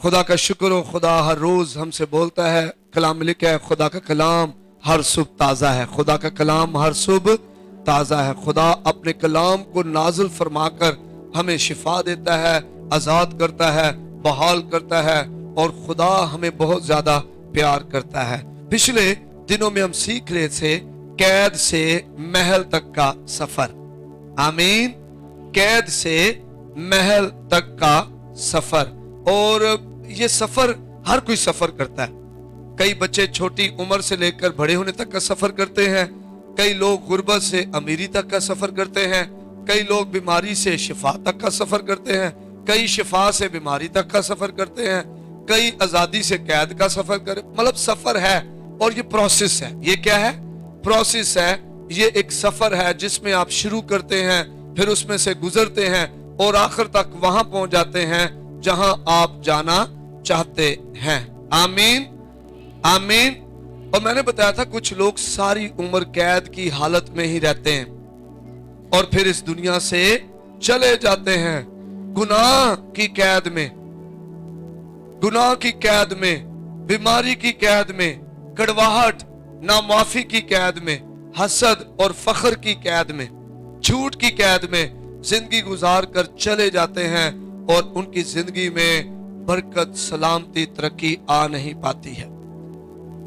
खुदा का शुक्र हो, खुदा हर रोज हमसे बोलता है। कलाम में लिखा है खुदा का कलाम हर सुबह ताज़ा है। खुदा का कलाम हर सुबह ताज़ा है। खुदा अपने कलाम को नाजिल फरमाकर हमें शिफा देता है, आज़ाद करता है, बहाल करता है, और खुदा हमें बहुत ज्यादा प्यार करता है। पिछले दिनों में हम सीख रहे थे कैद से महल तक का सफर। आमीन। कैद से महल तक का सफर, और ये सफर हर कोई सफर करता है। कई बच्चे छोटी उम्र से लेकर बड़े होने तक का सफर करते हैं। कई लोग गुर्बत से अमीरी तक का सफर करते हैं। कई लोग बीमारी से शिफा तक का सफर करते हैं। कई शिफा से बीमारी तक का सफर करते हैं। कई आजादी से कैद का सफर कर, मतलब सफर है, और ये प्रोसेस है। ये क्या है? प्रोसेस है। ये एक सफर है जिसमें आप शुरू करते हैं, फिर उसमें से गुजरते हैं और आखिर तक वहां पहुंच जाते हैं जहां आप जाना चाहते हैं। आमीन, आमीन। और मैंने बताया था कुछ लोग सारी उम्र कैद की हालत में ही रहते हैं और फिर इस दुनिया से चले जाते हैं। गुनाह की कैद में, गुनाह की कैद में, बीमारी की कैद में, कड़वाहट, नामाफी की कैद में, हसद और फख्र की कैद में, झूठ की कैद में जिंदगी गुजार कर चले जाते हैं, और उनकी जिंदगी में बरकत, सलामती, तरक्की आ नहीं पाती है।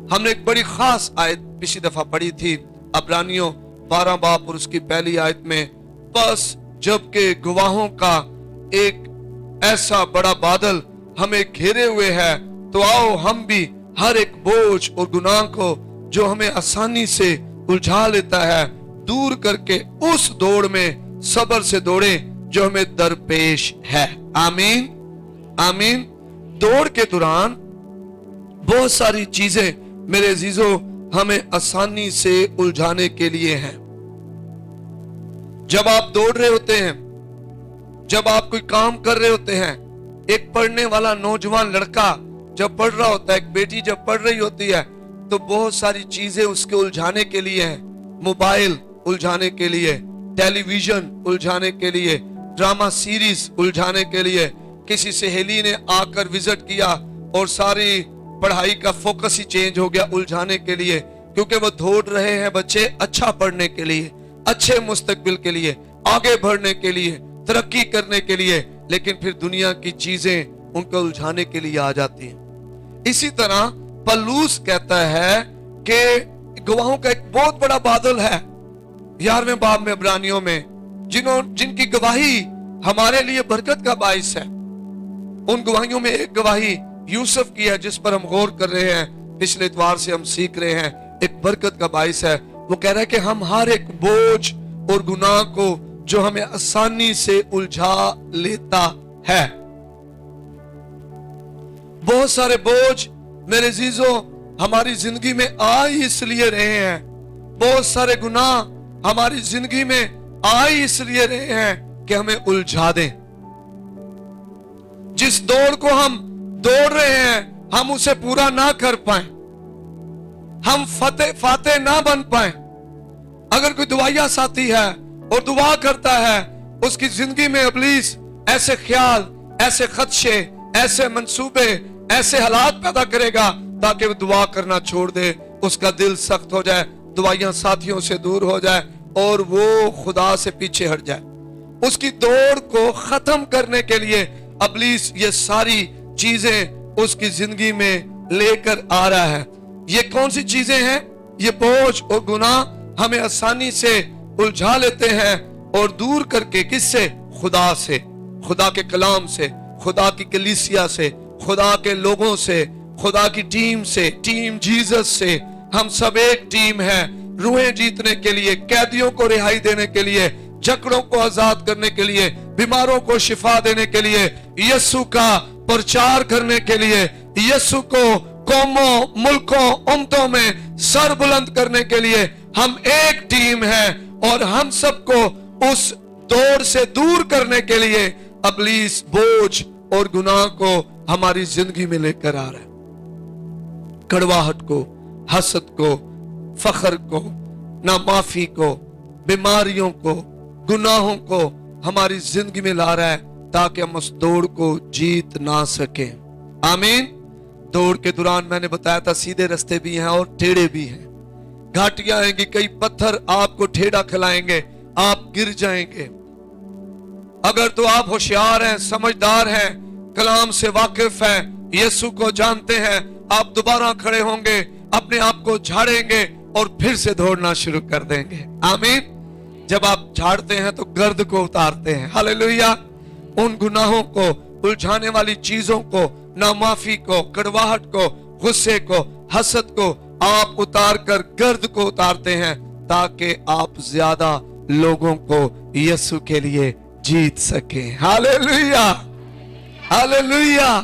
हमने एक बड़ी खास आयत पिछली दफा पढ़ी थी, अब्रानियों 12 बाब और उसकी पहली आयत में, बस जबकि गवाहों का एक ऐसा बड़ा बादल हमें घेरे हुए है, तो आओ हम भी हर एक बोझ और गुनाह को जो हमें आसानी से उलझा लेता है दूर करके उस दौड़ में सब्र से दौड़े जो हमें दरपेश है। आमीन, आमीन। दौड़ के दौरान बहुत सारी चीजें मेरे अजीजों हमें आसानी से उलझाने के लिए हैं। जब आप दौड़ रहे होते हैं, जब आप कोई काम कर रहे होते हैं, एक पढ़ने वाला नौजवान लड़का जब पढ़ रहा होता है, एक बेटी जब पढ़ रही होती है, तो बहुत सारी चीजें उसके उलझाने के लिए हैं। मोबाइल उलझाने के लिए, टेलीविजन उलझाने के लिए, ड्रामा सीरीज उलझाने के लिए, किसी सहेली ने आकर विजिट किया और सारी पढ़ाई का फोकस ही चेंज हो गया उलझाने के लिए, क्योंकि वो दौड़ रहे हैं बच्चे अच्छा पढ़ने के लिए, अच्छे मुस्तकबिल के लिए, आगे बढ़ने के लिए, तरक्की करने के लिए, लेकिन फिर दुनिया की चीजें उनको उलझाने के लिए आ जाती हैं। इसी तरह पलूस कहता है कि गवाहों का एक बहुत बड़ा बादल है 11वें बाब में इब्रानियों में, जिनकी गवाही हमारे लिए बरकत का बाइस है। उन गवाहियों में एक गवाही यूसुफ की है, जिस पर हम गौर कर रहे हैं, पिछले इतवार से हम सीख रहे हैं, एक बरकत का बाइस है। वो कह रहा है कि हम हर एक बोझ और गुनाह को जो हमें आसानी से उलझा लेता है, बहुत सारे बोझ मेरे अजीजों हमारी जिंदगी में आ ही इसलिए रहे हैं, बहुत सारे गुनाह हमारी जिंदगी में आ ही इसलिए रहे हैं कि हमें उलझा दें। जिस दौड़ को हम दौड़ रहे हैं हम उसे पूरा ना कर पाए, हम फाते ना बन पाए। अगर कोई दुआया साथी है और दुआ करता है, उसकी जिंदगी में इब्लीस ऐसे ख्याल, ऐसे खदशे, ऐसे मंसूबे, ऐसे हालात पैदा करेगा ताकि वो दुआ करना छोड़ दे, उसका दिल सख्त हो जाए, दुआइयां साथियों से दूर हो जाए और वो खुदा से पीछे हट जाए। उसकी दौड़ को खत्म करने के लिए इब्लीस ये सारी चीजें उसकी जिंदगी में लेकर आ रहा है। ये कौन सी चीजें हैं? ये बोझ और गुनाह हमें आसानी से उलझा लेते हैं और दूर करके किससे? खुदा से, खुदा के कलाम से, खुदा की कलीसिया से, खुदा के लोगों से, खुदा की टीम से, टीम जीसस से। हम सब एक टीम है रूहें जीतने के लिए, कैदियों को रिहाई देने के लिए, जकड़ों को आजाद करने के लिए, बीमारों को शिफा देने के लिए, यीशु का प्रचार करने के लिए, यीशु को कौमों, मुल्कों, उम्मतों में सर बुलंद करने के लिए हम एक टीम है। और हम सबको उस दौड़ से दूर करने के लिए इब्लीस बोझ और गुनाह को हमारी जिंदगी में लेकर आ रहा है। कड़वाहट को, हसद को, फख्र को, नामाफी को, बीमारियों को, गुनाहों को हमारी जिंदगी में ला रहा है ताकि हम उस दौड़ को जीत ना सकें। आमीन। दौड़ के दौरान मैंने बताया था सीधे रास्ते भी हैं और टेढ़े भी हैं, घाटियां आएंगी, कई पत्थर आपको टेढ़ा खिलाएंगे, आप गिर जाएंगे। अगर तो आप होशियार हैं, समझदार हैं, कलाम से वाकिफ हैं, यीशु को जानते हैं, आप दोबारा खड़े होंगे, अपने आप को झाड़ेंगे और फिर से दौड़ना शुरू कर देंगे। आमीन। जब आप झाड़ते हैं तो गर्द को उतारते हैं। हालेलुया। उन गुनाहों को, उलझाने वाली चीजों को, नामाफी को, कड़वाहट को, गुस्से को, हसद को आप उतार कर गर्द को उतारते हैं, ताकि आप ज्यादा लोगों को यीशु के लिए जीत सके। Hallelujah, hallelujah.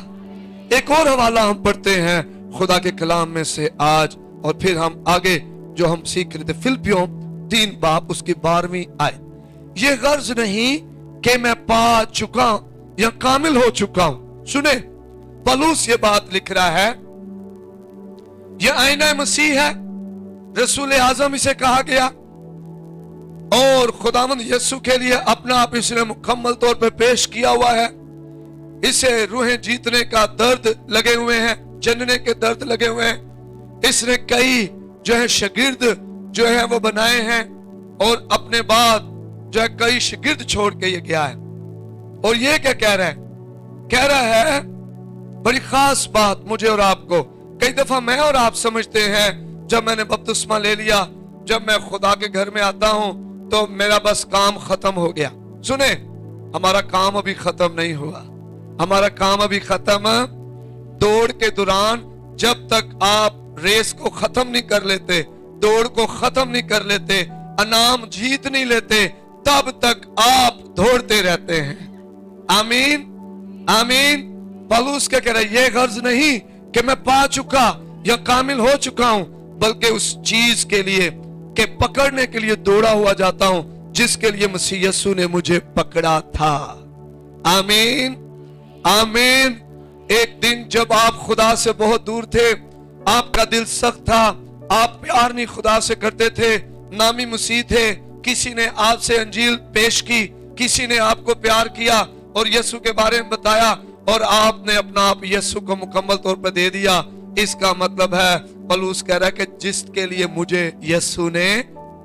एक और हवाला हम पढ़ते हैं खुदा के कलाम में से आज, और फिर हम आगे जो हम सीख रहे थे, फिलिपियों 3 बाब उसकी 12वीं आयत। ये गर्ज नहीं कि मैं पा चुका या कामिल हो चुका हूं। सुने, पौलुस ये बात लिख रहा है, ये आईना मसीह है, रसूल आजम इसे कहा गया, और खुदावंद यीशु के लिए अपना आप इसने मुकम्मल तौर पे पेश किया हुआ है। इसे रूहें जीतने का दर्द लगे हुए हैं, जनने के दर्द लगे हुए हैं। इसने कई जो है शागिर्द जो है वो बनाए हैं, और अपने बाद जो है कई शागिर्द छोड़ के ये गया है। और ये क्या कह रहा है? कह रहा है बड़ी खास बात मुझे और आपको। कई दफा मैं और आप समझते हैं जब मैंने बपतिस्मा ले लिया, जब मैं खुदा के घर में आता हूं तो मेरा बस काम खत्म हो गया। सुने, हमारा काम अभी खत्म नहीं हुआ। हमारा काम अभी खत्म, दौड़ के दौरान जब तक आप रेस को खत्म नहीं कर लेते, दौड़ को खत्म नहीं कर लेते, इनाम जीत नहीं लेते, तब तक आप दौड़ते रहते हैं। आमीन, आमीन। पौलुस क्या कह रहा है? ये गर्ज नहीं कि मैं पा चुका या कामिल हो चुका हूं, बल्कि उस चीज के लिए के पकड़ने के लिए दौड़ा हुआ जाता हूं जिसके लिए मसीह यीशु ने मुझे पकड़ा था। आमीन, आमीन। एक दिन जब आप खुदा से बहुत दूर थे, आपका दिल सख्त था, आप प्यार नहीं खुदा से करते थे, नामी मसीह थे, किसी ने आपसे अंजील पेश की, किसी ने आपको प्यार किया और यीशु के बारे में बताया, और आपने अपना आप यीशु को मुकम्मल तौर पर दे दिया। इसका मतलब है पौलुस कह रहा है कि जिसके लिए मुझे यीशु ने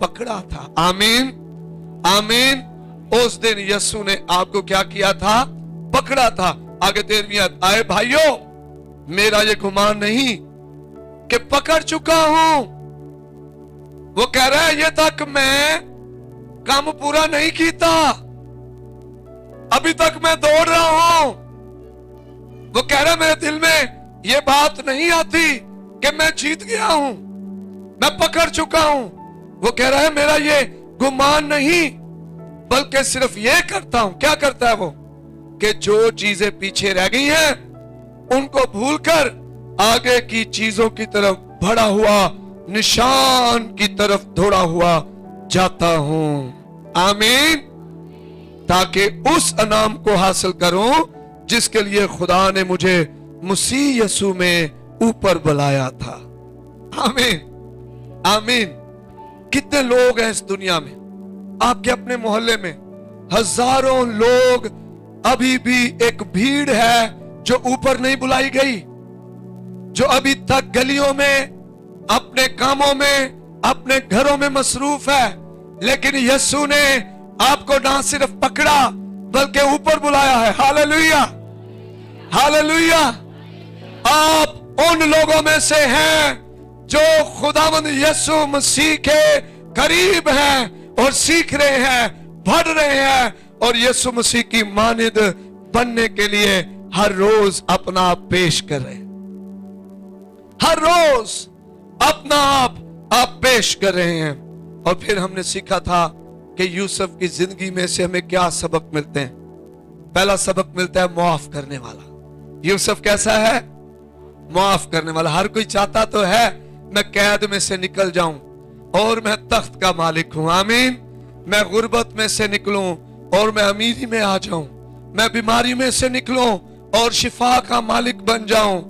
पकड़ा था। आमीन, आमीन। उस दिन यीशु ने आपको क्या किया था? पकड़ा था। आगे 13वीं आयत, आए भाइयों, मेरा ये गुमान नहीं कि पकड़ चुका हूं। वो कह रहा है ये तक मैं काम पूरा नहीं किया, अभी तक मैं दौड़ रहा हूं। वो कह रहा है मेरे दिल में ये बात नहीं आती कि मैं जीत गया हूं, मैं पकड़ चुका हूं। वो कह रहा है मेरा ये गुमान नहीं, बल्कि सिर्फ ये करता हूं। क्या करता है वो? कि जो चीजें पीछे रह गई हैं उनको भूलकर आगे की चीजों की तरफ बढ़ा हुआ, निशान की तरफ दौड़ा हुआ जाता हूं। आमीन। ताकि उस इनाम को हासिल करूं जिसके लिए खुदा ने मुझे मसीह यीशु में ऊपर बुलाया था। आमीन, आमीन। कितने लोग हैं इस दुनिया में, आपके अपने मोहल्ले में हजारों लोग, अभी भी एक भीड़ है जो ऊपर नहीं बुलाई गई, जो अभी तक गलियों में, अपने कामों में, अपने घरों में मसरूफ है। लेकिन यीशु ने आपको ना सिर्फ पकड़ा बल्कि ऊपर बुलाया है। Hallelujah, hallelujah. आप उन लोगों में से हैं जो खुदावंद यीशु मसीह के करीब हैं और सीख रहे हैं, बढ़ रहे हैं, और यीशु मसीह की मानिद बनने के लिए हर रोज अपना आप पेश कर रहे हैं। हर रोज अपना आप पेश कर रहे हैं। और फिर हमने सीखा था कि यूसुफ की जिंदगी में से हमें क्या सबक मिलते हैं। पहला सबक मिलता है माफ करने वाला। यूसुफ कैसा है? माफ करने वाला। हर कोई चाहता तो है मैं कैद में से निकल जाऊं और मैं तख्त का मालिक हूं। आमीन। मैं गुर्बत में से निकलूं और मैं अमीरी में आ जाऊं, मैं बीमारी में से निकलूं और शिफा का मालिक बन जाऊं,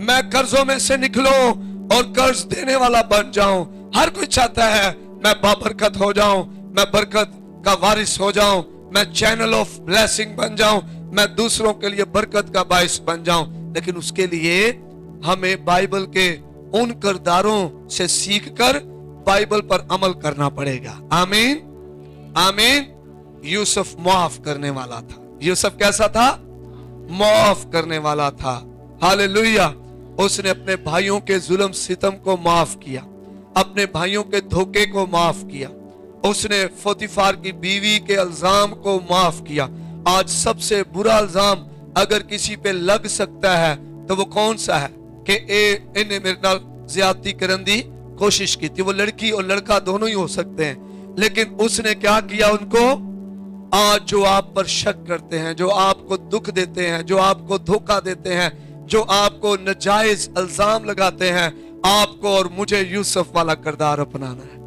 मैं कर्जों में से निकलूं और कर्ज देने वाला बन जाऊं। हर कोई चाहता है मैं बाबरकत हो जाऊं, मैं बरकत का वारिस हो जाऊं, मैं चैनल ऑफ ब्लेसिंग बन जाऊं, मैं दूसरों के लिए बरकत का बाइस बन जाऊं। लेकिन उसके लिए हमें बाइबल के उन किरदारों से सीख कर बाइबल पर अमल करना पड़ेगा। आमीन, आमीन। यूसुफ माफ करने वाला था। यूसुफ कैसा था? माफ करने वाला था। हालेलुया। उसने अपने भाइयों के जुल्म सितम को माफ किया, अपने भाइयों के धोखे को माफ किया, उसने पोतीफार की बीवी के इल्जाम को माफ किया। आज सबसे बुरा इल्जाम अगर किसी पे लग सकता है तो वो कौन सा है? कि इन्हें मेरे नाल ज्यादती करने दी कोशिश की थी। वो लड़की और लड़का दोनों ही हो सकते हैं, लेकिन उसने क्या किया? उनको आज जो आप पर शक करते हैं, जो आपको दुख देते हैं, जो आपको धोखा देते हैं, जो आपको नाजायज इल्जाम लगाते हैं, आपको और मुझे यूसुफ वाला किरदार अपनाना है।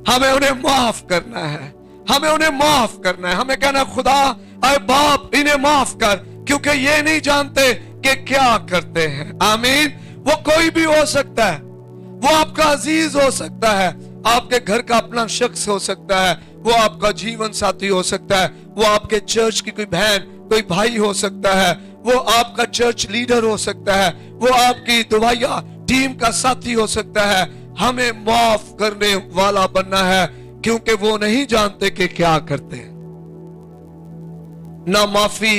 हमें उन्हें माफ करना है, हमें उन्हें माफ करना है। हमें कहना, खुदा अरे बाप इन्हें माफ कर, क्योंकि ये नहीं जानते कि क्या करते हैं। आमीन। वो कोई भी हो सकता है, वो आपका अजीज हो सकता है, आपके घर का अपना शख्स हो सकता है, वो आपका जीवन साथी हो सकता है, वो आपके चर्च की कोई बहन कोई भाई हो सकता है, वो आपका चर्च लीडर हो सकता है, वो आपकी दुआया टीम का साथी हो सकता है। हमें माफ करने वाला बनना है, क्योंकि वो नहीं जानते कि क्या करते हैं। ना माफी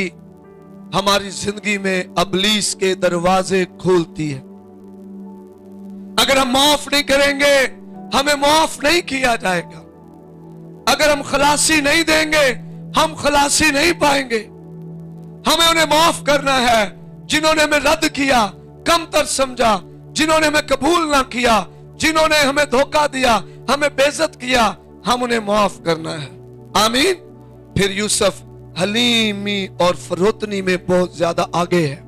हमारी जिंदगी में इब्लीस के दरवाजे खोलती है। अगर हम माफ नहीं करेंगे, हमें माफ नहीं किया जाएगा। अगर हम खलासी नहीं देंगे, हम खलासी नहीं पाएंगे। हमें उन्हें माफ करना है जिन्होंने हमें रद्द किया, कमतर समझा, जिन्होंने हमें कबूल ना किया, जिन्होंने हमें धोखा दिया, हमें बेइज्जत किया। हम उन्हें माफ करना है। आमीन। फिर यूसुफ हलीमी और फरोतनी में बहुत ज्यादा आगे है।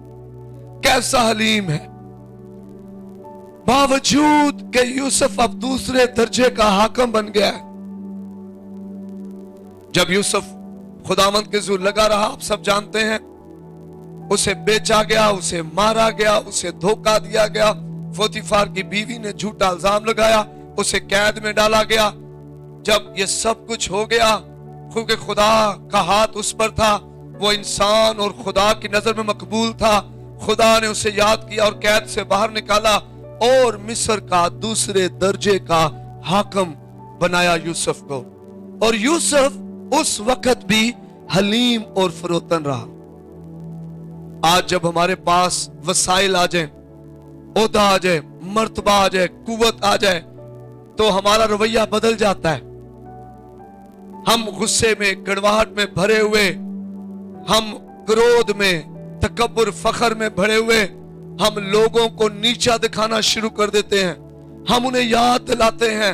कैसा हलीम है? बावजूद कि यूसुफ अब दूसरे दर्जे का हाकिम बन गया है। जब यूसुफ खुदावंद के जुल्म लगा रहा, आप सब जानते हैं, उसे बेचा गया, उसे मारा गया, उसे धोखा दिया गया, पोतीफार की बीवी ने झूठा इल्जाम लगाया, उसे कैद में डाला गया। जब ये सब कुछ हो गया, क्योंकि खुदा का हाथ उस पर था, वो इंसान और खुदा की नजर में मकबूल था, खुदा ने उसे याद किया और कैद से बाहर निकाला और मिस्र का दूसरे दर्जे का हाकिम बनाया यूसुफ को। और यूसुफ उस वक्त भी हलीम और फरोतन रहा। आज जब हमारे पास वसाइल आ जाए, ओहदा आ जाए, मर्तबा आ जाए, कुव्वत आ जाए, तो हमारा रवैया बदल जाता है। हम गुस्से में, कड़वाहट में भरे हुए, हम क्रोध में, तकब्बुर, फखर में भरे हुए, हम लोगों को नीचा दिखाना शुरू कर देते हैं। हम उन्हें याद दिलाते हैं,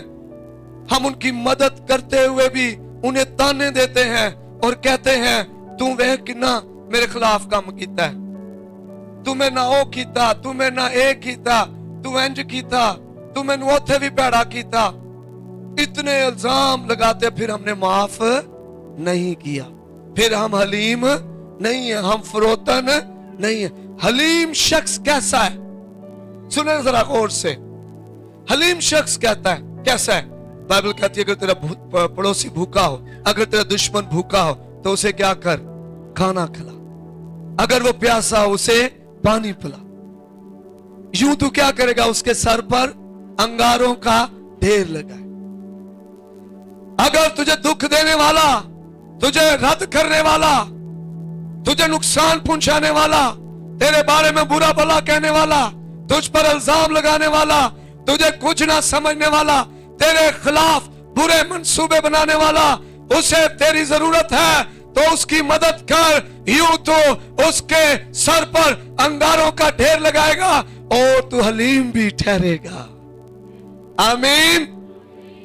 हम उनकी मदद करते हुए भी उन्हें ताने देते हैं और कहते हैं, तू वह कितना मेरे खिलाफ काम कीता है, तू मैं ना ओ कीता, तू मैं ना ए कीता, तू इंज कीता, तू मैनू ओथे भी भैड़ा कीता। इतने इल्जाम लगाते, फिर हमने माफ नहीं किया, फिर हम हलीम नहीं है, हम फरोतन नहीं है। हलीम शख्स कैसा है? सुने जरा गौर से। हलीम शख्स कहता है कैसा है? बाइबल कहती है, अगर तेरा पड़ोसी भूखा हो, अगर तेरा दुश्मन भूखा हो, तो उसे क्या कर? खाना खिला। अगर वो प्यासा हो, उसे पानी पिला। यूं तू क्या करेगा? उसके सर पर अंगारों का ढेर लगाए। अगर तुझे दुख देने वाला, तुझे रद्द करने वाला, तुझे नुकसान पहुंचाने वाला, तेरे बारे में बुरा भला कहने वाला, तुझ पर इल्जाम लगाने वाला, तुझे कुछ ना समझने वाला, तेरे खिलाफ बुरे मंसूबे बनाने वाला, उसे तेरी जरूरत है तो उसकी मदद कर। यूं तो उसके सर पर अंगारों का ढेर लगाएगा और तू हलीम भी ठहरेगा। आमीन,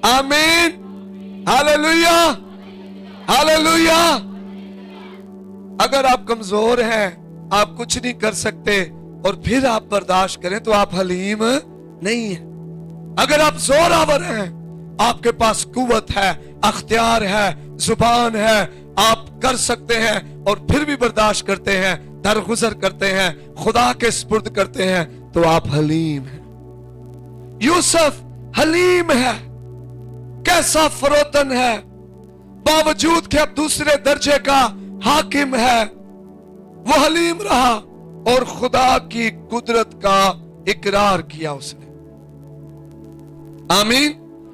आमीन, हालेलुया, हालेलुया। अगर आप कमजोर हैं, आप कुछ नहीं कर सकते और फिर आप बर्दाश्त करें, तो आप हलीम नहीं है। अगर आप जोरावर हैं, आपके पास कुव्वत है, अख्तियार है, जुबान है, आप कर सकते हैं और फिर भी बर्दाश्त करते हैं, दरगुजर करते हैं, खुदा के सुपुर्द करते हैं, तो आप हलीम हैं। यूसुफ हलीम है। कैसा फरोतन है, बावजूद कि अब दूसरे दर्जे का हाकिम है, वो हलीम रहा। और खुदा की कुदरत का इकरार किया उसने। आमीन।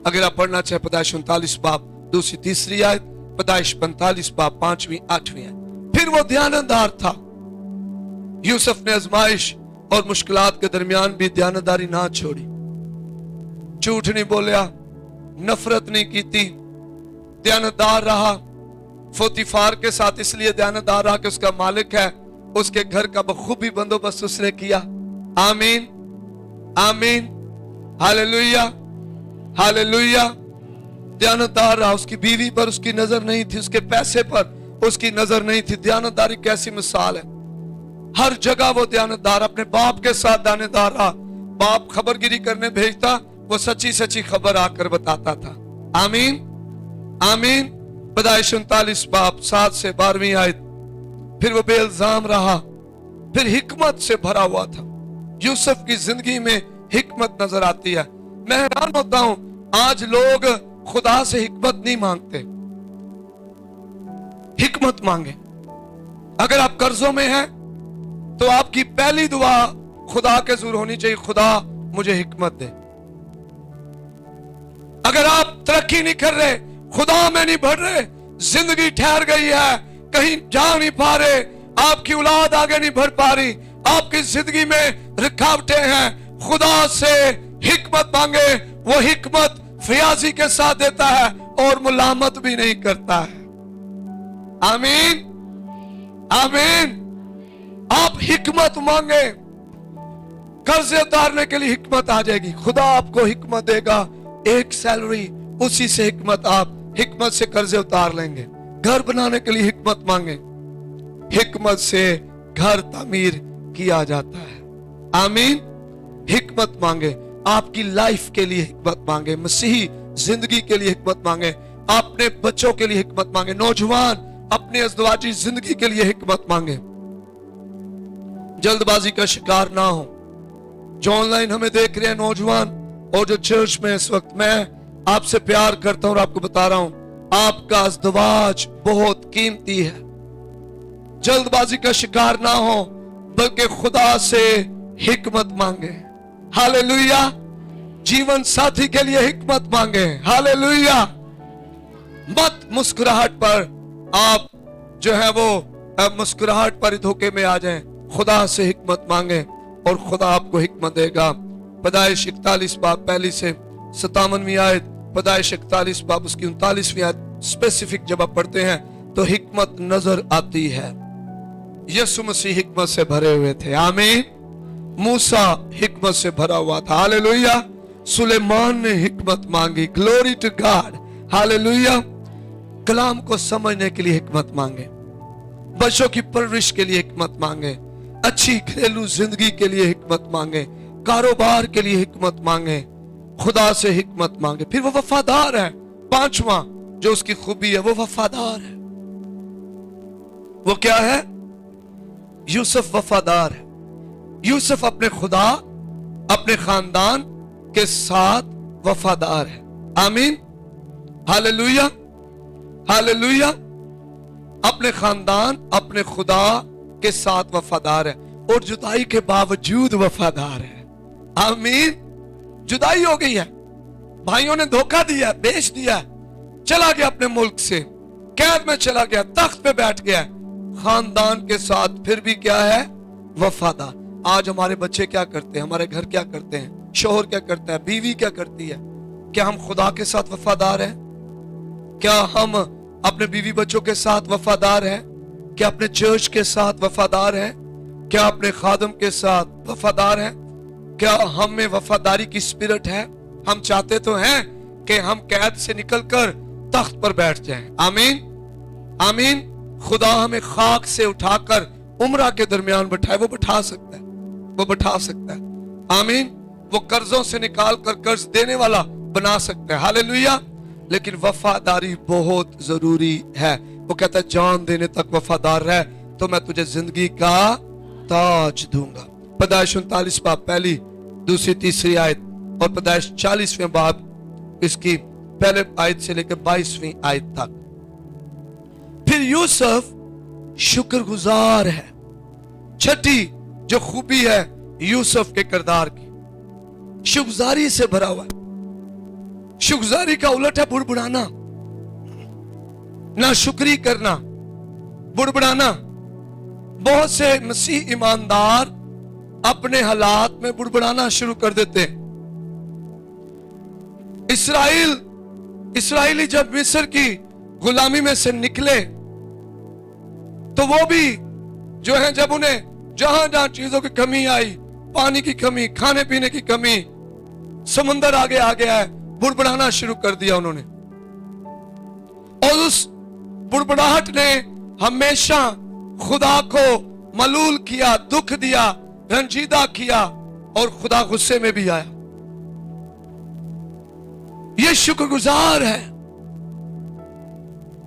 अगर आप पढ़ना चाहे पैदाइश 39 बाब 2-3 आयत, पैदाइश 45 बाब 5-8 आयत। फिर वो दयानतदार था। यूसुफ ने आजमाइश और मुश्किलात के दरमियान भी दयानतदारी ना छोड़ी, झूठ नहीं बोलिया, नफरत नहीं की थी, दयानतदार रहा। पोतीफार के साथ इसलिए दयानतदार रहा कि उसका मालिक है, उसके घर का बखूबी बंदोबस्त उसने किया। आमीन, आमीन, हालेलुया, हालेलुया। दयानतदार रहा। उसकी बीवी पर उसकी नजर नहीं थी, उसके पैसे पर उसकी नजर नहीं थी। दयानतदारी कैसी मिसाल है। हर जगह वो दयानतदार, अपने बाप के साथ दयानतदार रहा। बाप खबरगिरी करने भेजता, वो सच्ची सच्ची खबर आकर बताता था। आमीन, आमीन। पैदाइश 39 बाब 7 से 12 आयत। फिर वो बेइल्जाम रहा, फिर हिकमत से भरा हुआ था। यूसुफ की जिंदगी में हिकमत नजर आती है। मैं हैरान होता हूं, आज लोग खुदा से हिकमत नहीं मांगते, हिकमत मांगे। अगर आप कर्जों में हैं तो आपकी पहली दुआ खुदा के ज़रूर होनी चाहिए, खुदा मुझे हिकमत दे। अगर आप तरक्की नहीं कर रहे, खुदा में नहीं बढ़ रहे, जिंदगी ठहर गई है, कहीं जा नहीं पा रहे, आपकी औलाद आगे नहीं बढ़ पा रही, आपकी जिंदगी में रुकावटें हैं, खुदा से हिकमत मांगे। वो हिकमत फयाजी के साथ देता है और मुलामत भी नहीं करता है। आमीन, आमीन। आप हिकमत मांगे, कर्जे उतारने के लिए हिकमत आ जाएगी, खुदा आपको हिकमत देगा। एक सैलरी, उसी से हिकमत, आप हिकमत से कर्जे उतार लेंगे। घर बनाने के लिए हिकमत मांगे, हिकमत से घर तामीर किया जाता है। आमीन। हिकमत मांगे, आपकी लाइफ के लिए हिकमत मांगे, मसीही जिंदगी के लिए हिकमत मांगे, अपने बच्चों के लिए हिकमत मांगे, नौजवान अपने अज़दवाजी जिंदगी के लिए हिकमत मांगे। जल्दबाजी का शिकार ना हो। जो ऑनलाइन हमें देख रहे हैं नौजवान और जो चर्च में इस वक्त, मैं आपसे प्यार करता हूं और आपको बता रहा हूं, आपका अज़दवाज बहुत कीमती है। जल्दबाजी का शिकार ना हो, बल्कि खुदा से हिकमत मांगे। हालेलुया। जीवन साथी के लिए हिकमत मांगे। हालेलुया। मत मुस्कुराहट पर आप जो है वो मुस्कुराहट पर धोखे में आ जाएं। खुदा से हिकमत मांगे और खुदा आपको हिकमत देगा। पैदाइश 41 बाब 1 से 57 आयत, पैदाइश 41 बाब उसकी 39 आयत स्पेसिफिक जब आप पढ़ते हैं तो हिकमत नजर आती है। यीशु मसीह हिकमत से भरे हुए थे। आमीन। मूसा हिकमत से भरा हुआ था। हालेलुया। सुलेमान ने हिकमत मांगी। Glory to God. हालेलुया। कलाम को समझने के लिए हिकमत मांगे, बच्चों की परवरिश के लिए हिकमत मांगे, अच्छी घरेलू जिंदगी के लिए हिकमत मांगे, कारोबार के लिए हिकमत मांगे, खुदा से हिकमत मांगे। फिर वो वफादार है। 5वां जो उसकी खूबी है, वो वफादार है। वो क्या है? यूसुफ वफादार है। यूसुफ अपने खुदा, अपने खानदान के साथ वफादार है। आमीन। Hallelujah, hallelujah. अपने खानदान, अपने खुदा के साथ वफादार है और जुदाई के बावजूद वफादार है। आमीन। जुदाई हो गई है, भाइयों ने धोखा दिया, बेच दिया, चला गया अपने मुल्क से, कैद में चला गया, तख्त पे बैठ गया, खानदान के साथ फिर भी क्या है? वफादार। आज हमारे बच्चे क्या करते हैं, हमारे घर क्या करते हैं, शोहर क्या करता है, बीवी क्या करती है? क्या हम खुदा के साथ वफादार हैं? क्या हम अपने बीवी बच्चों के साथ वफादार हैं? क्या अपने चर्च के साथ वफादार हैं? क्या अपने खादम के साथ वफादार हैं? क्या हम में वफादारी की स्पिरिट है? हम चाहते तो हैं कि हम कैद से निकलकर तख्त पर बैठ जाएं। आमीन, आमीन। खुदा हमें खाक से उठाकर उम्रा के दरमियान बैठाए, वो बैठा सकता है, वो बैठा सकता है। आमीन। वो कर्जों से निकाल कर कर्ज देने वाला बना सकता है। हालेलुया। लेकिन वफादारी बहुत जरूरी है। वो कहता है जान देने तक वफादार रह तो मैं तुझे जिंदगी का ताज दूंगा। पैदाइश 39 बाब 1, 2, 3 आयत और पैदाइश 40वें बाब इसकी पहले आयत से लेकर 22वीं आयत तक। फिर यूसुफ शुक्रगुजार है। छठी जो खूबी है यूसुफ के किरदार की, शुक्रगुजारी से भरा हुआ है। शुक्रगुजारी का उलट है बुड़बुड़ाना, नाशुक्री करना, बुड़बुड़ाना। बहुत से मसीह ईमानदार अपने हालात में बुड़बुड़ाना शुरू कर देते हैं। इसराइली जब मिस्र की गुलामी में से निकले तो वो भी जो है, जब उन्हें जहां जहां चीजों की कमी आई, पानी की कमी, खाने पीने की कमी, समुंदर आगे आ गया है, बुड़बुड़ाना शुरू कर दिया उन्होंने। और उस बुड़बुड़ाहट ने हमेशा खुदा को मलूल किया, दुख दिया, रंजीदा किया, और खुदा गुस्से में भी आया। ये शुक्रगुजार है,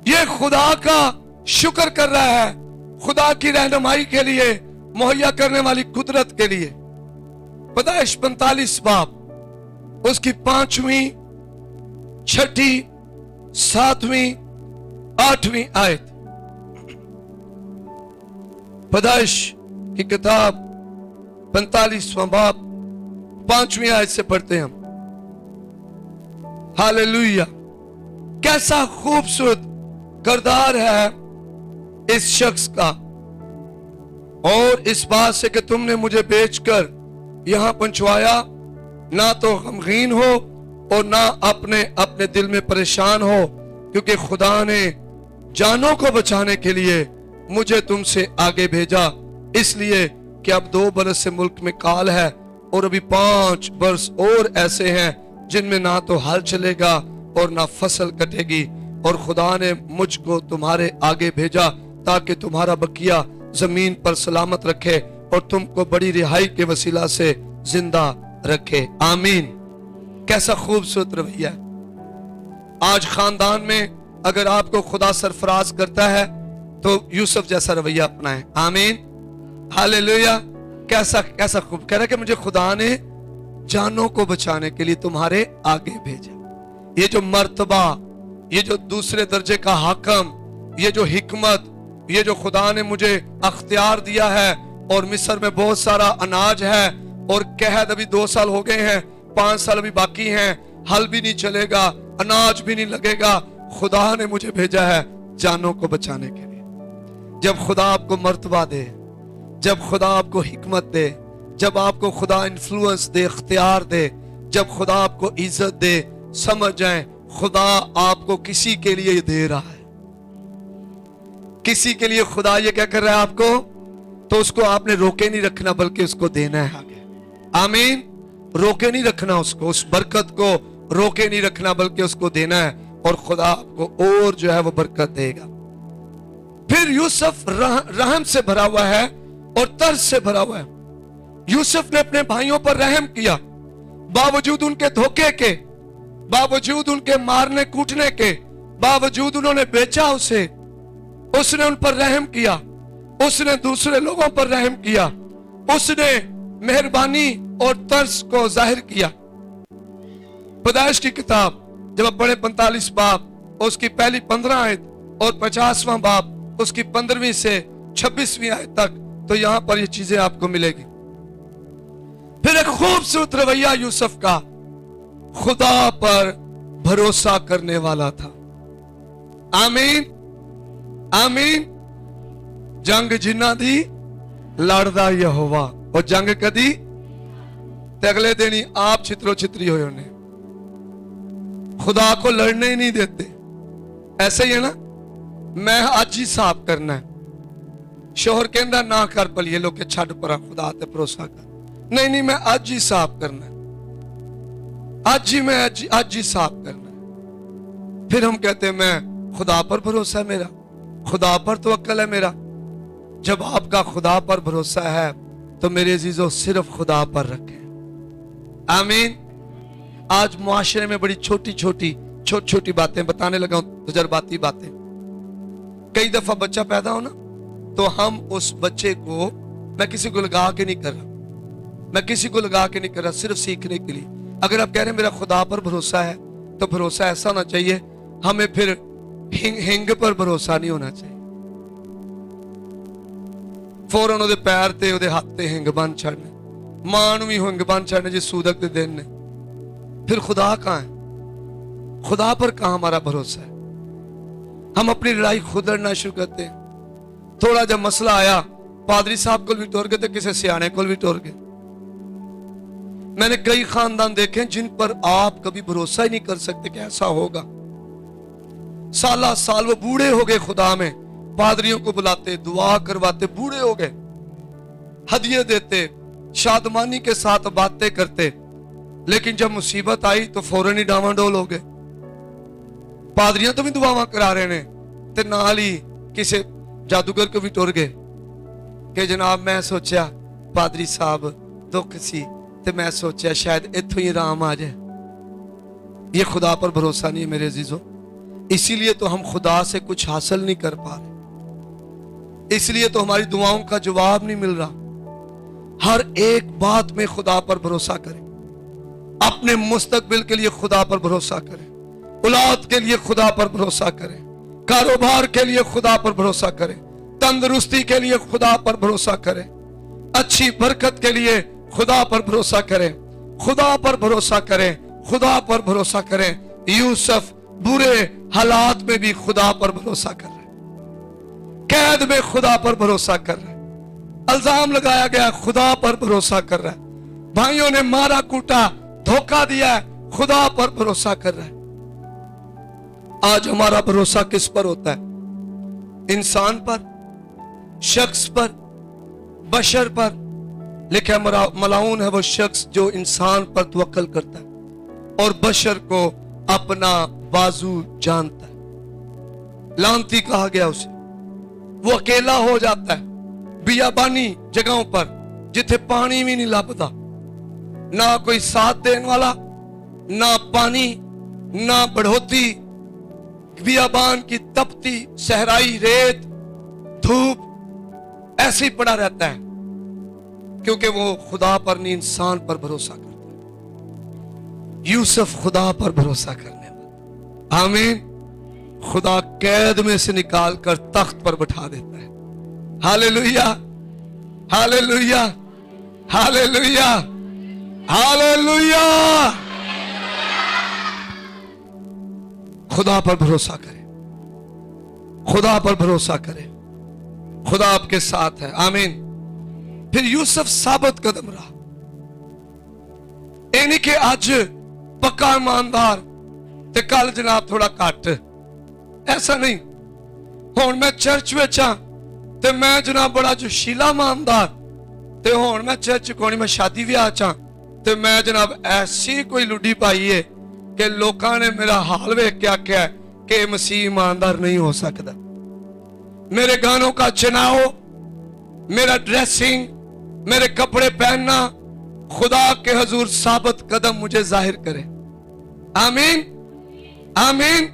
ये खुदा का शुक्र कर रहा है, खुदा की रहनुमाई के लिए, मुहैया करने वाली कुदरत के लिए। पैदाइश 45 बाब उसकी 5वीं, 6ठी, 7वीं, 8वीं आयत। पैदाइश की किताब 45वां बाब 5वीं आयत से पढ़ते हैं हम। हालेलुया। कैसा खूबसूरत किरदार है इस शख्स का, और इस बात से कि तुमने मुझे बेचकर यहां पहुंचवाया, ना तो गमगीन हो और ना अपने अपने दिल में परेशान हो, क्योंकि खुदा ने जानों को बचाने के लिए मुझे तुमसे आगे भेजा, इसलिए कि अब 2 बरस से मुल्क में काल है, और अभी 5 बरस और ऐसे हैं जिनमें ना तो हल चलेगा और ना फसल कटेगी। और खुदा ने मुझको तुम्हारे आगे भेजा ताकि तुम्हारा बकिया जमीन पर सलामत रखे और तुमको बड़ी रिहाई के वसीला से जिंदा रखे। आमीन। कैसा खूबसूरत रवैया है। आज खानदान में अगर आपको खुदा सरफराज करता है तो यूसुफ जैसा रवैया अपनाएं। आमीन, हालेलुया। कैसा कैसा खूब कह रहा है कि मुझे खुदा ने जानों को बचाने के लिए तुम्हारे आगे भेजा। ये जो मर्तबा, ये जो दूसरे दर्जे का हाकम, ये जो हिकमत, ये जो खुदा ने मुझे अख्तियार दिया है, और मिस्र में बहुत सारा अनाज है, और कहद अभी 2 साल हो गए हैं, 5 साल अभी बाकी हैं, हल भी नहीं चलेगा, अनाज भी नहीं लगेगा। खुदा ने मुझे भेजा है जानों को बचाने के लिए। जब खुदा आपको मर्तबा दे, जब खुदा आपको हिकमत दे, जब आपको खुदा इन्फ्लुएंस दे, इख्तियार दे, जब खुदा आपको इज्जत दे, समझ जाए खुदा आपको किसी के लिए दे रहा है। किसी के लिए खुदा ये क्या कर रहा है आपको, तो उसको आपने रोके नहीं रखना, बल्कि उसको देना है आगे। आमीन। रोके नहीं रखना उसको, उस बरकत को रोके नहीं रखना, बल्कि उसको देना है, और खुदा आपको और जो है वो बरकत देगा। फिर यूसुफ रहम से भरा हुआ है और तरस से भरा हुआ है। यूसुफ ने अपने भाइयों पर रहम किया, बावजूद उनके धोखे के, बावजूद उनके मारने कूटने के, बावजूद उन्होंने बेचा उसे, उसने उन पर रहम किया, उसने दूसरे लोगों पर रहम किया, उसने मेहरबानी और तरस को जाहिर किया। पैदाइश की किताब जब आप पढ़े 45 बाब उसकी पहली 15 आयत और 50वां बाब उसकी 15वीं से 26वीं आयत तक, तो यहां पर ये चीजें आपको मिलेगी। फिर एक खूबसूरत रवैया यूसुफ का, खुदा पर भरोसा करने वाला था। आमीन, आमीन। जंग जिन्ना दी लड़दा यहोवा, और जंग कदी ते अगले दिन ही आप छितरो छितरी होए होने। खुदा को लड़ने ही नहीं देते। ऐसे ही है ना, मैं आज ही साफ करना है। शोहर कहता ना कर पलिए लोग छड़ पर खुदा ते भरोसा कर। नहीं नहीं, मैं आज ही साफ करना है, आज ही साफ करना है। फिर हम कहते हैं मैं खुदा पर भरोसा है मेरा, खुदा पर तवक्कल है मेरा। जब आपका खुदा पर भरोसा है तो मेरे अजीजों सिर्फ खुदा पर रखें। आमीन। आज मुआशरे में बड़ी छोटी छोटी बातें बताने लगा हूं, तजर्बाती बातें। कई दफा बच्चा पैदा हो ना, तो हम उस बच्चे को, मैं किसी को लगा के नहीं कर रहा, मैं किसी को लगा के नहीं कर रहा, सिर्फ सीखने के लिए। अगर आप कह रहे हैं मेरा खुदा पर भरोसा है, तो भरोसा ऐसा होना चाहिए, हमें फिर हिंग पर भरोसा नहीं होना चाहिए। فوراً ਉਹਦੇ ਪੈਰ ਤੇ ਉਹਦੇ ਹੱਥ ਤੇ ਹਿੰਗ ਬੰਨ ਛੱਡਨੇ, ਮਾਂ ਨੂੰ ਵੀ ਹਿੰਗ ਬੰਨ ਛੱਡنے جس سودک دے دن نے. پھر خدا کہاں ہے؟ خدا پر کہاں ہمارا بھروسہ ہے؟ ہم اپنی لڑائی خود لڑنا شروع کرتے ہیں. تھوڑا جب مسئلہ آیا پادری صاحب کو بھی ٹور گئے تو کسی سیانے کو بھی ٹور گئے. میں نے کئی خاندان دیکھے جن پر آپ کبھی بھروسہ ہی نہیں کر سکتے کہ ایسا ہوگا. سالہ سال وہ بوڑھے ہو گئے خدا میں، پادریوں کو بلاتے، دعا کرواتے، بوڑھے ہو گئے، ہدیے دیتے، شادمانی کے ساتھ باتیں کرتے، لیکن جب مصیبت آئی تو فوراً ہی ڈاواں ڈول ہو گئے. پادریاں تو بھی دعاواں کرا رہے ہیں تے نال ہی کسی جادوگر کو بھی ٹر گئے کہ جناب میں سوچیا پادری صاحب دکھ سی تے میں سوچیا شاید اتھوں ہی رام آ جائے. یہ خدا پر بھروسہ نہیں ہے میرے عزیزوں. اسی لیے تو ہم خدا سے کچھ حاصل نہیں کر پا رہے، اس لیے تو ہماری دعاؤں کا جواب نہیں مل رہا. ہر ایک بات میں خدا پر بھروسہ کریں. اپنے مستقبل کے لیے خدا پر بھروسہ کریں، اولاد کے لیے خدا پر بھروسہ کریں، کاروبار کے لیے خدا پر بھروسہ کریں، تندرستی کے لیے خدا پر بھروسہ کریں، اچھی برکت کے لیے خدا پر بھروسہ کریں، خدا پر بھروسہ کریں، خدا پر بھروسہ کریں. یوسف برے حالات میں بھی خدا پر بھروسہ کر رہے، قید میں خدا پر بھروسہ کر رہے، الزام لگایا گیا خدا پر بھروسہ کر رہا ہے، بھائیوں نے مارا کوٹا دھوکہ دیا ہے خدا پر بھروسہ کر رہا ہے. آج ہمارا بھروسہ کس پر ہوتا ہے؟ انسان پر، شخص پر، بشر پر. لکھا ملعون ہے وہ شخص جو انسان پر توکل کرتا ہے اور بشر کو اپنا بازو جانتا ہے. لعنتی کہا گیا اسے. وہ اکیلا ہو جاتا ہے بیابانی جگہوں پر جتھے پانی بھی نہیں لبدا، نہ کوئی ساتھ دینے والا، نہ پانی، نہ بڑھوتی، بیابان کی تپتی صحرائی ریت، دھوپ ایسے ہی پڑا رہتا ہے کیونکہ وہ خدا پر نہیں انسان پر بھروسہ کرتا ہے. یوسف خدا پر بھروسہ کرنے والا، آمین. خدا قید میں سے نکال کر تخت پر بٹھا دیتا ہے. ہاللیلویہ، ہاللیلویہ، ہاللیلویہ، ہاللیلویہ. خدا پر بھروسہ کریں، خدا پر بھروسہ کریں، خدا آپ کے ساتھ ہے. آمین. پھر یوسف ثابت قدم رہا. اینی کہ آج پکا ایماندار تے کل جناب تھوڑا کٹ، ایسا نہیں. ہون میں چرچ وچاں تے میں جناب بڑا جوشیلا ایماندار، تے ہون میں چرچ کونی میں شادی ویاہ چاں تے میں جناب ایسی کوئی لڈی پائی ہے کہ لوکاں نے میرا حال ویکھ کے آکھیا ہے کہ مسیح ایماندار نہیں ہو سکتا. میرے گانوں کا چناؤ، میرا ڈریسنگ، میرے کپڑے پہننا خدا کے حضور ثابت قدم مجھے ظاہر کرے. آمین، آمین.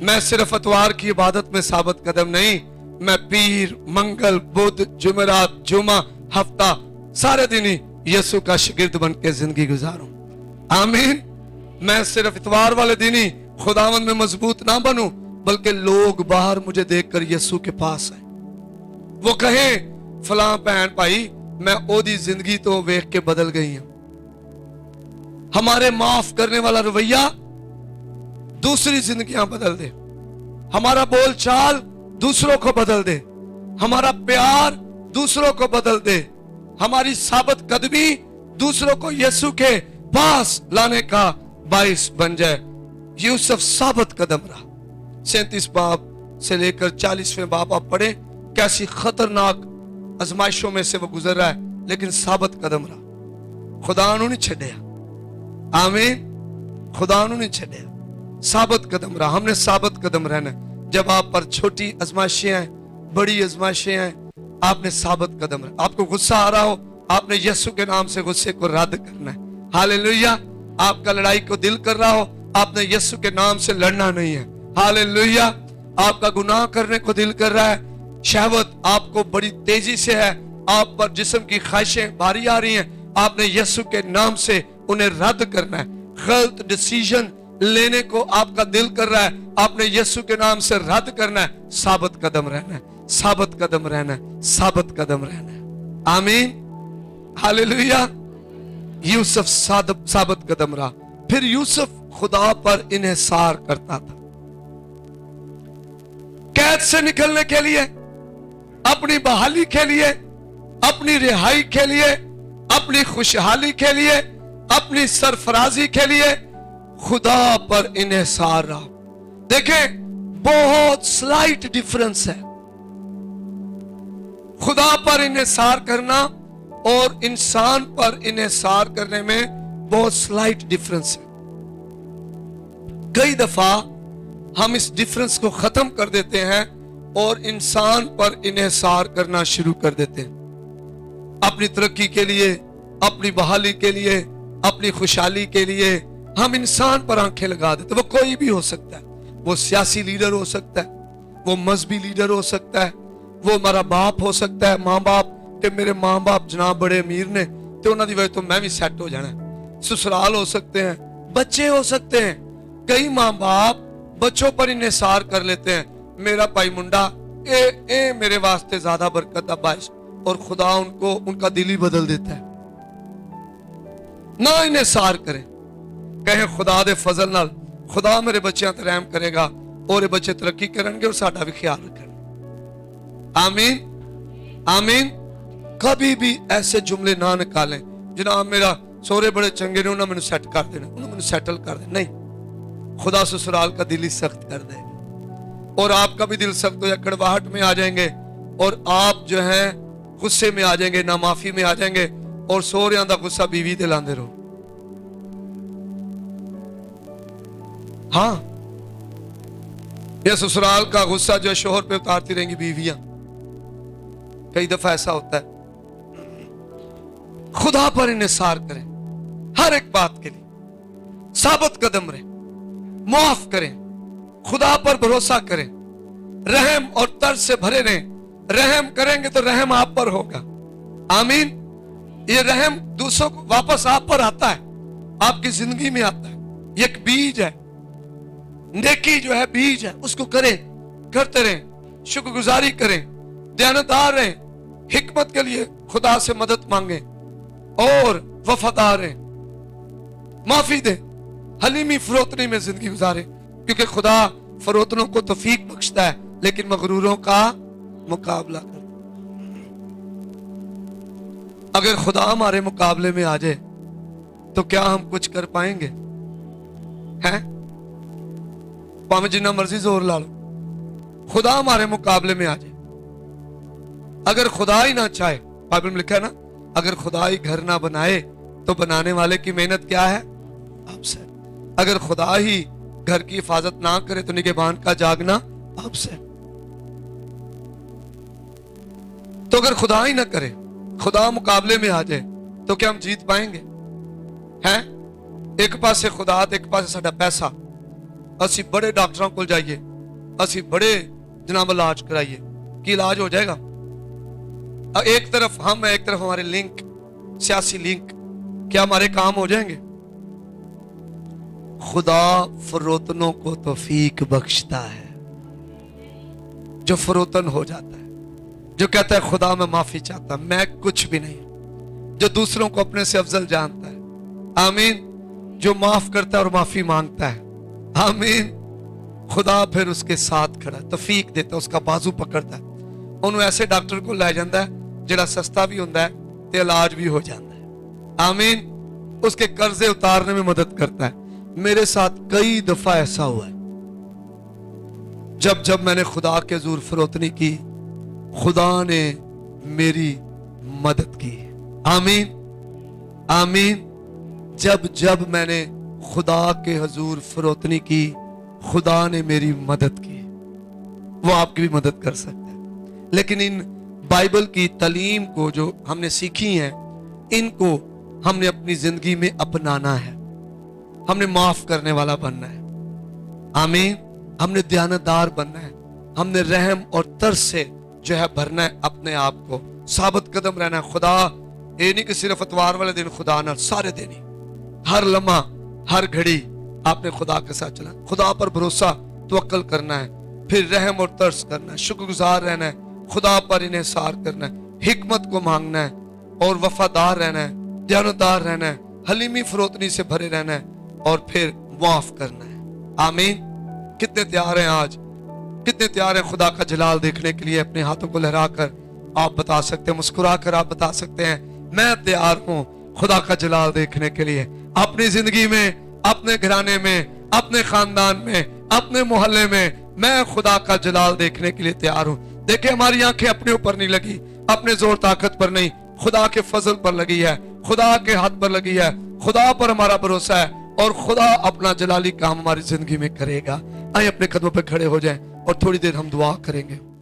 میں صرف اتوار کی عبادت میں ثابت قدم نہیں، میں پیر، منگل، بدھ، جمعرات، جمعہ، ہفتہ سارے دن ہی یسوع کا شاگرد بن کے زندگی گزاروں. آمین. میں صرف اتوار والے دن ہی خداوند میں مضبوط نہ بنوں بلکہ لوگ باہر مجھے دیکھ کر یسوع کے پاس آئیں، وہ کہیں فلاں بہن بھائی میں او دی زندگی تو ویکھ کے بدل گئی ہوں. ہمارے معاف کرنے والا رویہ دوسری زندگیاں بدل دے، ہمارا بول چال دوسروں کو بدل دے، ہمارا پیار دوسروں کو بدل دے، ہماری ثابت قدمی دوسروں کو یسوع کے پاس لانے کا باعث بن جائے. یوسف ثابت قدم رہا. 37 باب سے لے کر 40ویں باب آپ پڑھیں، کیسی خطرناک ازمائشوں میں سے وہ گزر رہا ہے لیکن ثابت قدم رہا. خدا انہوں نے چھڑیا. آمین. خدا انہوں نے چھڑیا، ثابت قدم رہا. ہم نے ثابت قدم رہنا ہے. جب آپ پر چھوٹی ازمائشیں ہیں، بڑی ازمائشیں ہیں، آپ نے ثابت قدم رہنا. آپ کو غصہ آ رہا ہو، آپ نے یسوع کے نام سے غصے کو رد کرنا ہے. ہاللیلویہ. آپ کا لڑائی کو دل کر رہا ہو، آپ نے یسوع کے نام سے لڑنا نہیں ہے. ہاللیلویہ. آپ کا گناہ کرنے کو دل کر رہا ہے، شہوت آپ کو بڑی تیزی سے ہے، آپ پر جسم کی خواہشیں بھاری آ رہی ہیں، آپ نے یسوع کے نام سے انہیں رد کرنا ہے. غلط ڈیسیژن لینے کو آپ کا دل کر رہا ہے، آپ نے یسوع کے نام سے رد کرنا ہے. ثابت قدم رہنا ہے. साबित कदम रहना है, साबित कदम रहना है। आमीन, हालेलुया। यूसुफ साबित कदम रहा। फिर यूसुफ खुदा पर इन्हिसार करता था। कैद से निकलने के लिए, अपनी बहाली के लिए, अपनी रिहाई के लिए, अपनी खुशहाली के लिए, अपनी सरफराजी के लिए खुदा पर इन्हिसार रहा। देखें, बहुत स्लाइट डिफरेंस है खुदा पर इन्हिसार करना और इंसान पर इन्हिसार करने में बहुत स्लाइट डिफरेंस है। कई दफा हम इस डिफरेंस को खत्म कर देते हैं और इंसान पर इन्हिसार करना शुरू कर देते हैं। अपनी तरक्की के लिए, अपनी बहाली के लिए, अपनी खुशहाली के लिए हम इंसान पर आंखें लगा देते। वो कोई भी हो सकता है, वो सियासी लीडर हो सकता है, वो मजहबी लीडर हो सकता है, वो हमारा बाप हो सकता है, माँ बाप के मेरे माँ बाप जनाब बड़े अमीर ने तो उन्होंने वजह तो मैं भी सेट हो जाना है। ससुराल हो सकते हैं, बच्चे हो सकते हैं। कई माँ बाप बच्चों पर इन्हिसार कर लेते हैं, मेरा भाई मुंडा ए मेरे वास्ते ज्यादा बरकत दा बाइश, और खुदा उनको उनका दिल ही बदल देता है। ना इन्हिसार करें, कहें खुदा दे फजल नाल खुदा मेरे बच्चों ते रहम करेगा और ये बच्चे तरक्की करेंगे और साडा भी ख्याल रखेंगे। आमीन, आमीन। कभी भी ऐसे जुमले ना निकालें, जनाब मेरा सोरे बड़े चंगे ने, उन्होंने मैंने सेट कर देना, उन्होंने मैंने सेटल कर देना। नहीं, खुदा ससुराल का दिल ही सख्त कर देगा और आपका भी दिल सख्त हो जाए, कड़वाहट में आ जाएंगे और आप जो है गुस्से में आ जाएंगे, ना माफी में आ जाएंगे और सोहरियां दा गुस्सा बीवी ते लांदे रहो। हाँ, ये ससुराल का गुस्सा जो है शोहर पे उतारती रहेंगी बीवियां। कई दफा ऐसा होता है। खुदा पर इन्हिसार करें हर एक बात के लिए, साबित कदम रहें, माफ करें, खुदा पर भरोसा करें, रहम और तरस से भरे रहें। रहम करेंगे तो रहम आप पर होगा। आमीन। ये रहम दूसरों को वापस आप पर आता है, आपकी जिंदगी में आता है। ये एक बीज है, नेकी जो है बीज है, उसको करें, करते रहें, शुक्रगुजारी करें, दयानतदार रहें, हिकमत के लिए खुदा से मदद मांगे और वफादार रहें, माफी दें, हलीमी फरोतनी में जिंदगी गुजारे, क्योंकि खुदा फरोतनों को तौफीक बख्शता है लेकिन मगरूरों का मुकाबला कर। अगर खुदा हमारे मुकाबले में आ जाए तो क्या हम कुछ कर पाएंगे? हैं? भाਵੇਂ जिन्ना मर्जी जोर ला लो, खुदा हमारे मुकाबले में आ जाए। अगर खुदा ही ना चाहे, बाइबल में लिखा है ना, अगर खुदा ही घर ना बनाए तो बनाने वाले की मेहनत क्या है? आपसे। अगर खुदा ही घर की हिफाजत ना करे तो निगहबान का जागना आपसे। तो अगर खुदा ही ना करे, खुदा मुकाबले में आ जाए तो क्या हम जीत पाएंगे? हैं? एक पासे खुदा ते एक पासे साडा पैसा। असी बड़े डॉक्टरों को जाइए, असी बड़े जनाब इलाज कराइए, कि इलाज हो जाएगा? एक तरफ हम है, एक तरफ हमारे लिंक, सियासी लिंक, क्या हमारे काम हो जाएंगे? खुदा फरोतनों को तौफीक बख्शता है। जो फरोतन हो जाता है, जो कहता है खुदा मैं माफी चाहता, मैं कुछ भी नहीं, जो दूसरों को अपने से अफजल जानता है। आमीन। जो माफ करता है और माफी मांगता है। आमीन। खुदा फिर उसके साथ खड़ा है, तौफीक देता है, उसका बाजू पकड़ता है, उन्होंने ऐसे डॉक्टर को ले जाता है जिहड़ा सस्ता भी होता है ते इलाज भी हो जाता है। आमीन। उसके कर्जे उतारने में मदद करता है। मेरे साथ कई दफा ऐसा हुआ है, जब मैंने खुदा के हुजूर फरोतनी की, खुदा ने मेरी मदद की। आमीन, आमीन। जब मैंने खुदा के हुजूर फरोतनी की, खुदा ने मेरी मदद की। वो आपकी भी मदद कर सकता है, लेकिन इन बाइबल की तालीम को जो हमने सीखी हैं, इनको हमने अपनी जिंदगी में अपनाना है। हमने माफ करने वाला बनना है। आमीन। हमने दयानतदार बनना है। हमने रहम और तरस से जो है भरना है अपने आप को, साबित कदम रहना है। खुदा ये नहीं कि सिर्फ इतवार वाले दिन खुदा ना, सारे दिन ही, हर लम्हा हर घड़ी आपने खुदा के साथ चला, खुदा पर भरोसा तवक्कल करना है, फिर रहम और तरस करना है, शुक्रगुजार रहना है, खुदा पर इन्हिसार करना है, हिकमत को मांगना है और वफादार रहना है, दयानतदार रहना है, हलीमी फरोतनी से भरे रहना है और फिर माफ करना है। आमीन। कितने तैयार हैं आज, कितने तैयार हैं खुदा का जलाल देखने के लिए? अपने हाथों को लहराकर आप बता सकते हैं, मुस्कुरा कर आप बता सकते हैं, मैं तैयार हूं खुदा का जलाल देखने के लिए। अपनी जिंदगी में, अपने घराने में, अपने खानदान में, अपने मोहल्ले में मैं खुदा का जलाल देखने के लिए तैयार हूं। देखिए, हमारी आंखें अपने ऊपर नहीं लगी, अपने जोर ताकत पर नहीं, खुदा के फजल पर लगी है, खुदा के हाथ पर लगी है, खुदा पर हमारा भरोसा है और खुदा अपना जलाली काम हमारी जिंदगी में करेगा। आइए अपने कदमों पर खड़े हो जाएं और थोड़ी देर हम दुआ करेंगे।